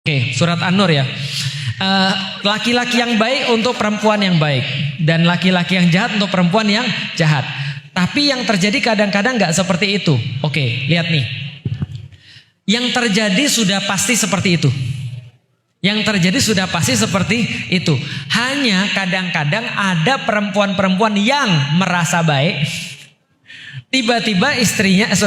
Oke, surat An-Nur ya. Laki-laki yang baik untuk perempuan yang baik dan laki-laki yang jahat untuk perempuan yang jahat. Tapi yang terjadi kadang-kadang nggak seperti itu. Oke, lihat nih. Yang terjadi sudah pasti seperti itu. Yang terjadi sudah pasti seperti itu. Hanya kadang-kadang ada perempuan-perempuan yang merasa baik. Tiba-tiba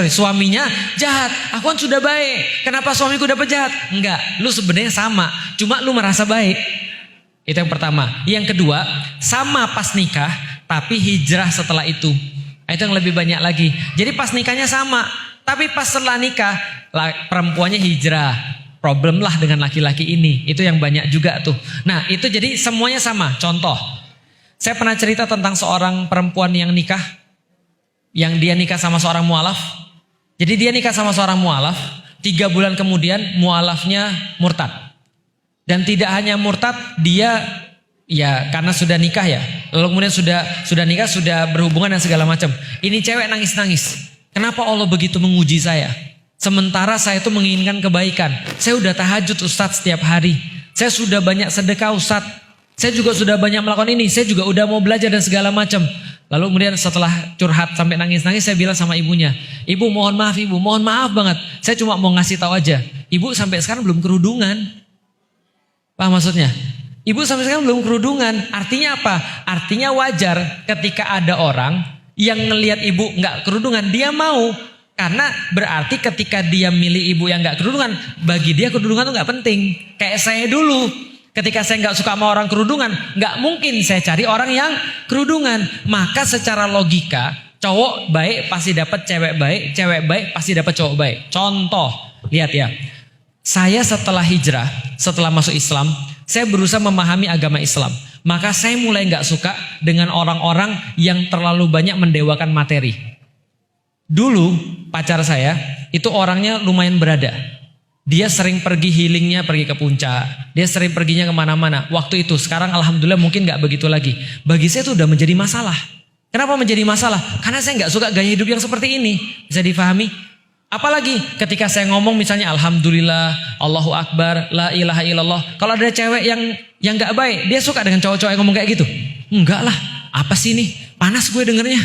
suaminya jahat. Aku kan sudah baik. Kenapa suamiku dapat jahat? Enggak, lu sebenarnya sama. Cuma lu merasa baik. Itu yang pertama. Yang kedua, sama pas nikah, tapi hijrah setelah itu. Itu yang lebih banyak lagi. Jadi pas nikahnya sama, tapi pas setelah nikah, perempuannya hijrah. Problem lah dengan laki-laki ini. Itu yang banyak juga tuh. Nah itu jadi semuanya sama. Contoh, saya pernah cerita tentang seorang perempuan yang nikah. Yang dia nikah sama seorang mu'alaf. Jadi dia nikah sama seorang mu'alaf. 3 bulan kemudian mu'alafnya murtad. Dan tidak hanya murtad, dia ya karena sudah nikah ya. Lalu kemudian sudah nikah, sudah berhubungan dan segala macam. Ini cewek nangis-nangis. Kenapa Allah begitu menguji saya? Sementara saya itu menginginkan kebaikan. Saya udah tahajud Ustadz setiap hari. Saya sudah banyak sedekah Ustadz. Saya juga sudah banyak melakukan ini. Saya juga udah mau belajar dan segala macam. Lalu kemudian setelah curhat sampai nangis-nangis, saya bilang sama ibunya, "Ibu mohon maaf ibu, mohon maaf banget. Saya cuma mau ngasih tahu aja. Ibu sampai sekarang belum kerudungan." Paham maksudnya? Ibu sampai sekarang belum kerudungan. Artinya apa? Artinya wajar ketika ada orang yang ngelihat ibu nggak kerudungan, dia mau. Karena berarti ketika dia milih ibu yang nggak kerudungan, bagi dia kerudungan itu nggak penting. Kayak saya dulu. Ketika saya nggak suka sama orang kerudungan, nggak mungkin saya cari orang yang kerudungan. Maka secara logika, cowok baik pasti dapat cewek baik pasti dapat cowok baik. Contoh, lihat ya. Saya setelah hijrah, setelah masuk Islam, saya berusaha memahami agama Islam. Maka saya mulai nggak suka dengan orang-orang yang terlalu banyak mendewakan materi. Dulu pacar saya itu orangnya lumayan berada. Dia sering pergi healingnya, pergi ke puncak. Dia sering perginya kemana-mana. Waktu itu, sekarang alhamdulillah mungkin gak begitu lagi. Bagi saya itu udah menjadi masalah. Kenapa menjadi masalah? Karena saya gak suka gaya hidup yang seperti ini. Bisa difahami? Apalagi ketika saya ngomong misalnya Alhamdulillah, Allahu Akbar, La ilaha illallah. Kalau ada cewek yang gak baik, dia suka dengan cowok-cowok yang ngomong kayak gitu. Enggak lah, apa sih ini? Panas gue dengernya.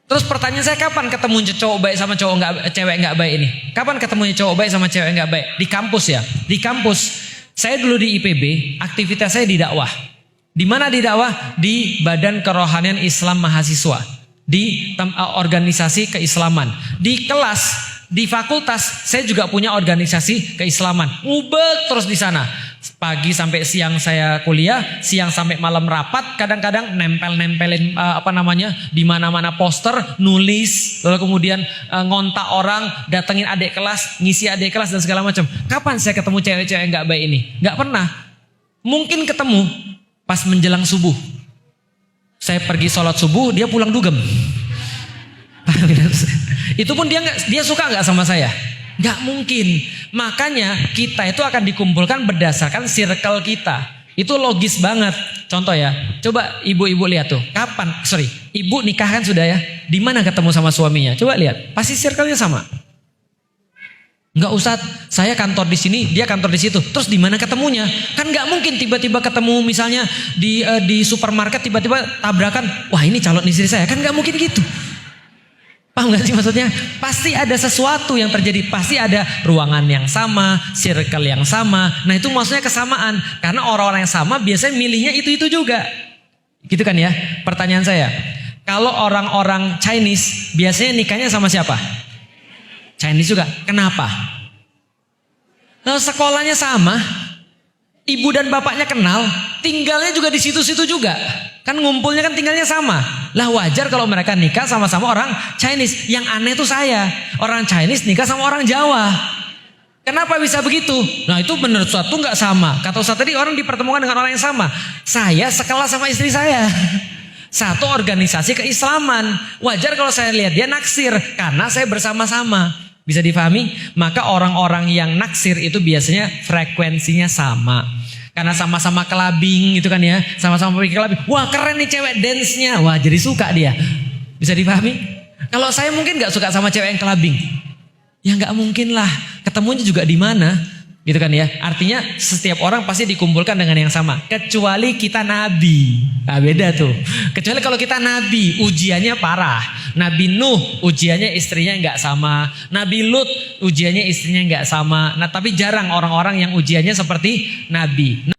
Terus pertanyaan saya, kapan ketemu cowok baik sama cewek nggak baik ini? Kapan ketemunya cowok baik sama cewek nggak baik? Di kampus ya. Di kampus. Saya dulu di IPB, aktivitas saya di dakwah. Di mana di dakwah? Di Badan Kerohanian Islam Mahasiswa. Di organisasi keislaman. Di kelas, di fakultas, saya juga punya organisasi keislaman. Ngubek terus di sana. Pagi sampai siang saya kuliah, siang sampai malam rapat, kadang-kadang nempelin di mana-mana poster, nulis, lalu kemudian ngontak orang, datengin adik kelas, ngisi adik kelas dan segala macam. Kapan saya ketemu cewek-cewek yang nggak baik ini? Nggak pernah. Mungkin ketemu pas menjelang subuh. Saya pergi sholat subuh, dia pulang dugem. Itu pun dia suka nggak sama saya? Gak mungkin. Makanya kita itu akan dikumpulkan berdasarkan circle kita. Itu logis banget. Contoh ya, coba ibu-ibu lihat tuh. Ibu nikah kan sudah ya. Di mana ketemu sama suaminya? Coba lihat. Pasti circle-nya sama. Enggak usah, saya kantor di sini, dia kantor di situ. Terus di mana ketemunya? Kan nggak mungkin tiba-tiba ketemu misalnya di supermarket tiba-tiba tabrakan. Wah ini calon istri saya. Kan nggak mungkin gitu. Paham gak sih maksudnya? Pasti ada sesuatu yang terjadi. Pasti ada ruangan yang sama, circle yang sama. Nah itu maksudnya kesamaan. Karena orang-orang yang sama biasanya milihnya itu-itu juga. Gitu kan ya? Pertanyaan saya. Kalau orang-orang Chinese biasanya nikahnya sama siapa? Chinese juga. Kenapa? Nah, sekolahnya sama. Ibu dan bapaknya kenal. Tinggalnya juga di situ-situ juga. Kan ngumpulnya kan tinggalnya sama. Lah wajar kalau mereka nikah sama-sama orang Chinese. Yang aneh tuh saya. Orang Chinese nikah sama orang Jawa. Kenapa bisa begitu? Nah itu menurut suatu gak sama. Kata Ustaz tadi orang dipertemukan dengan orang yang sama. Saya sekelas sama istri saya. Satu organisasi keislaman. Wajar kalau saya lihat dia naksir. Karena saya bersama-sama. Bisa difahami? Maka orang-orang yang naksir itu biasanya frekuensinya sama. Karena sama-sama kelabing gitu kan ya. Sama-sama pergi kelabing. Wah keren nih cewek dance-nya. Wah jadi suka dia. Bisa dipahami? Kalau saya mungkin gak suka sama cewek yang kelabing. Ya gak mungkin lah. Ketemunya juga di mana? Gitu kan ya. Artinya setiap orang pasti dikumpulkan dengan yang sama. Kecuali kita nabi. Nah, beda tuh. Kecuali kalau kita nabi, ujiannya parah. Nabi Nuh, ujiannya istrinya nggak sama. Nabi Lut, ujiannya istrinya nggak sama. Nah, tapi jarang orang-orang yang ujiannya seperti nabi.